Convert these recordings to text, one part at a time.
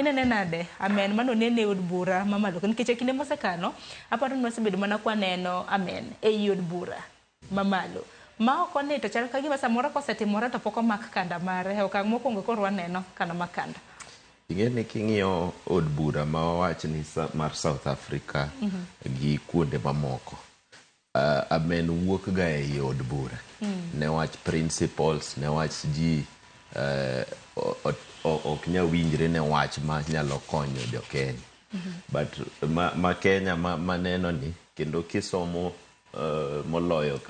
inene nade amen mano nene od bura mamalo nikech kinde mosekano aparo ni wasebedo mana kwa neno amen e od bura mamalo ma ok one to chal ka gima samoro kosetimore to pok omak kanda mare okang' mokwongo koro waneno kana makanda. Ing'eni king'iyo od bura ma wawach ni mar South Africa gi kuonde mamoko, amen wuok ga e od bura newach principles, newach ji ok nya winjre ne wach ma nyalo konyo jo Kenya. But ma Kenya ma neno ni kendo kisomo moloyo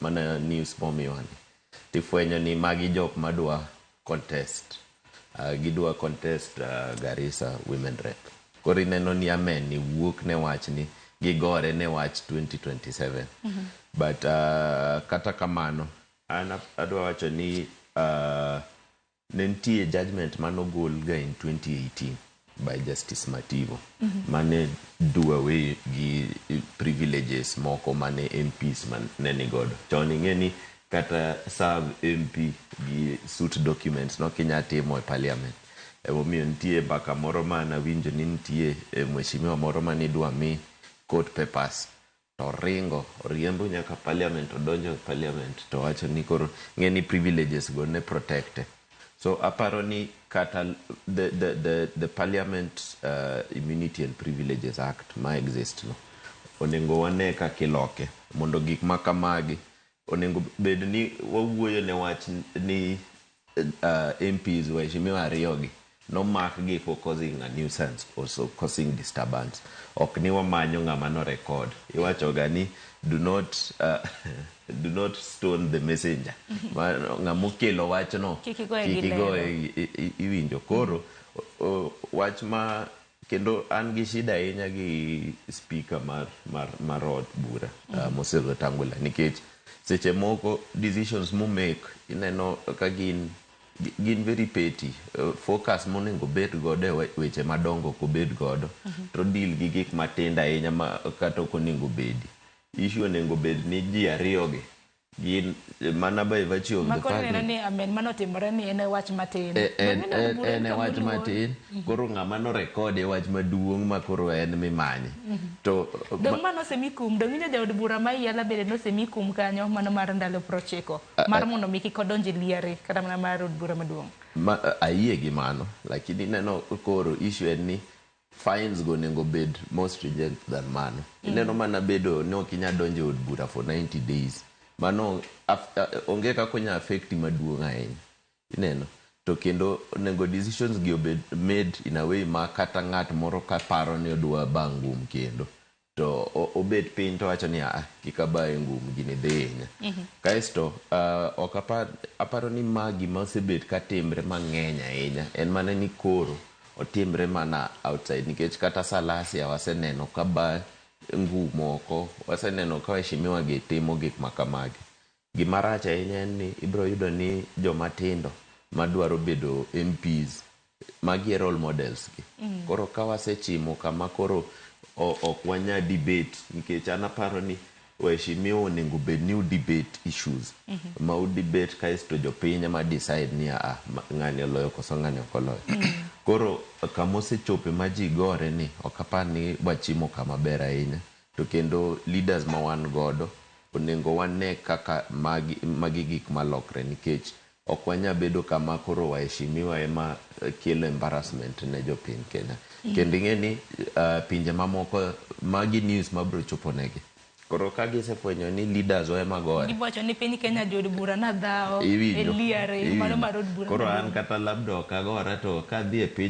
mana news momiwani tifwenyo ni magi jok madwa contest gidwa contest Garissa women rep. Koro ineno ni amen ni wuok ne wach ni gigore ne wach 2027. But kata kamano an adwa wacho ni ne nitie judgment manogol ga in 2018 by Justice Mativo mane do away gi privileges moko mane MPs mane godo. Chon ing'eni kata serve MP gi suit documents no kinya timo e parliament. Emomiyo nitie mbaka moro mana winjo ni nitie mheshimiwa moro mane dwa mi court papers to ringo oriembo nyaka parliament, odonjo parliament to wacho ni koro ng'eni privileges go ne protected. So aparo ni kata the Parliament Immunity and Privileges Act ma exist no onengo wane ka kiloke mondo gik makamagi onengo bed ni wawuoyo ne wach ni MPs waheshimiwa ariyogi no mark gi for causing a nuisance, also causing disturbance. Ok ni wamanyo ng'ama no record. Iwacho ga ni do not stone the messenger. Ng'amo kelo wach no kikigo iwinjo. Koro wach ma kendo an gi shida ahinya gi speaker mar od bura Moses Wetangula nikech seche moko decisions mo make ineno ka gin very petty. Focus monego bed godo e weche madongo ko bed godo to deal gi gik matinda ahinya ma kata ok onego bedi. Issue onego bed ni ji ariyogi gin mana by virtue of the fact ni amen mano timore ni ene wach matin. Ene wach matin. Koro ng'ama no record e wach maduong' ma koro en mimanye. To dong mano semikum dong inja jaod bura ma yala bede no semikum kanyo mano mar ndalo 90 mar mondo miki kodonje liare kata mana mar od bura maduong'. Ayie gi mano lakini neno koro issue en ni fines go nengo bed more stringent than mano. Ineno mana bedo no kinya donje od bura for 90 days. Mano onge ka konya affect maduong' ahinya. Ineno to kendo nengo decisions gi obed made in a way ma kata ng'at moro ka paro ni odwa bangum kendo to obed piny to wacho ni kikabaye ngum gini dhinya. Kaisto ok aparo ni magi ma osebet ka timbre mang'eny ahinya en mana ni koro otimbre mana outside nikech kata Salasia waseneno ka ba ngumoko, waseneno ka waheshimiwa gi timo gik makamagi. Gimarach ahinya en ni ibro yudo ni jomatindo madwaro bedo MPs magi role models gi. Koro ka wasechimo kama koro ok wanya debate nikech an aparo ni waheshimiwa onego bed ni debate issues ma debate kaisto jopiny ma decide ni ng'ani oloyo koso ng'ani ok oloyo. Koro kama osechope ma ji gore ni ok apar ni wachimo kama ber ahinya to kendo leaders ma wan godo onego wane kaka magi gik malokre nikech ok wanya bedo kama koro waheshimiwa ema kelo embarrassment ne jopiny Kenya. Kendo ing'eni pinje mamoko magi news mabro chopo negi. Koro ka gisefwenyo ni leaders ema gore. Gibocho ni piny Kenya jod bura na dhao eliare mano mar od bura. Koro an kata labda ok agora to kadhi e piny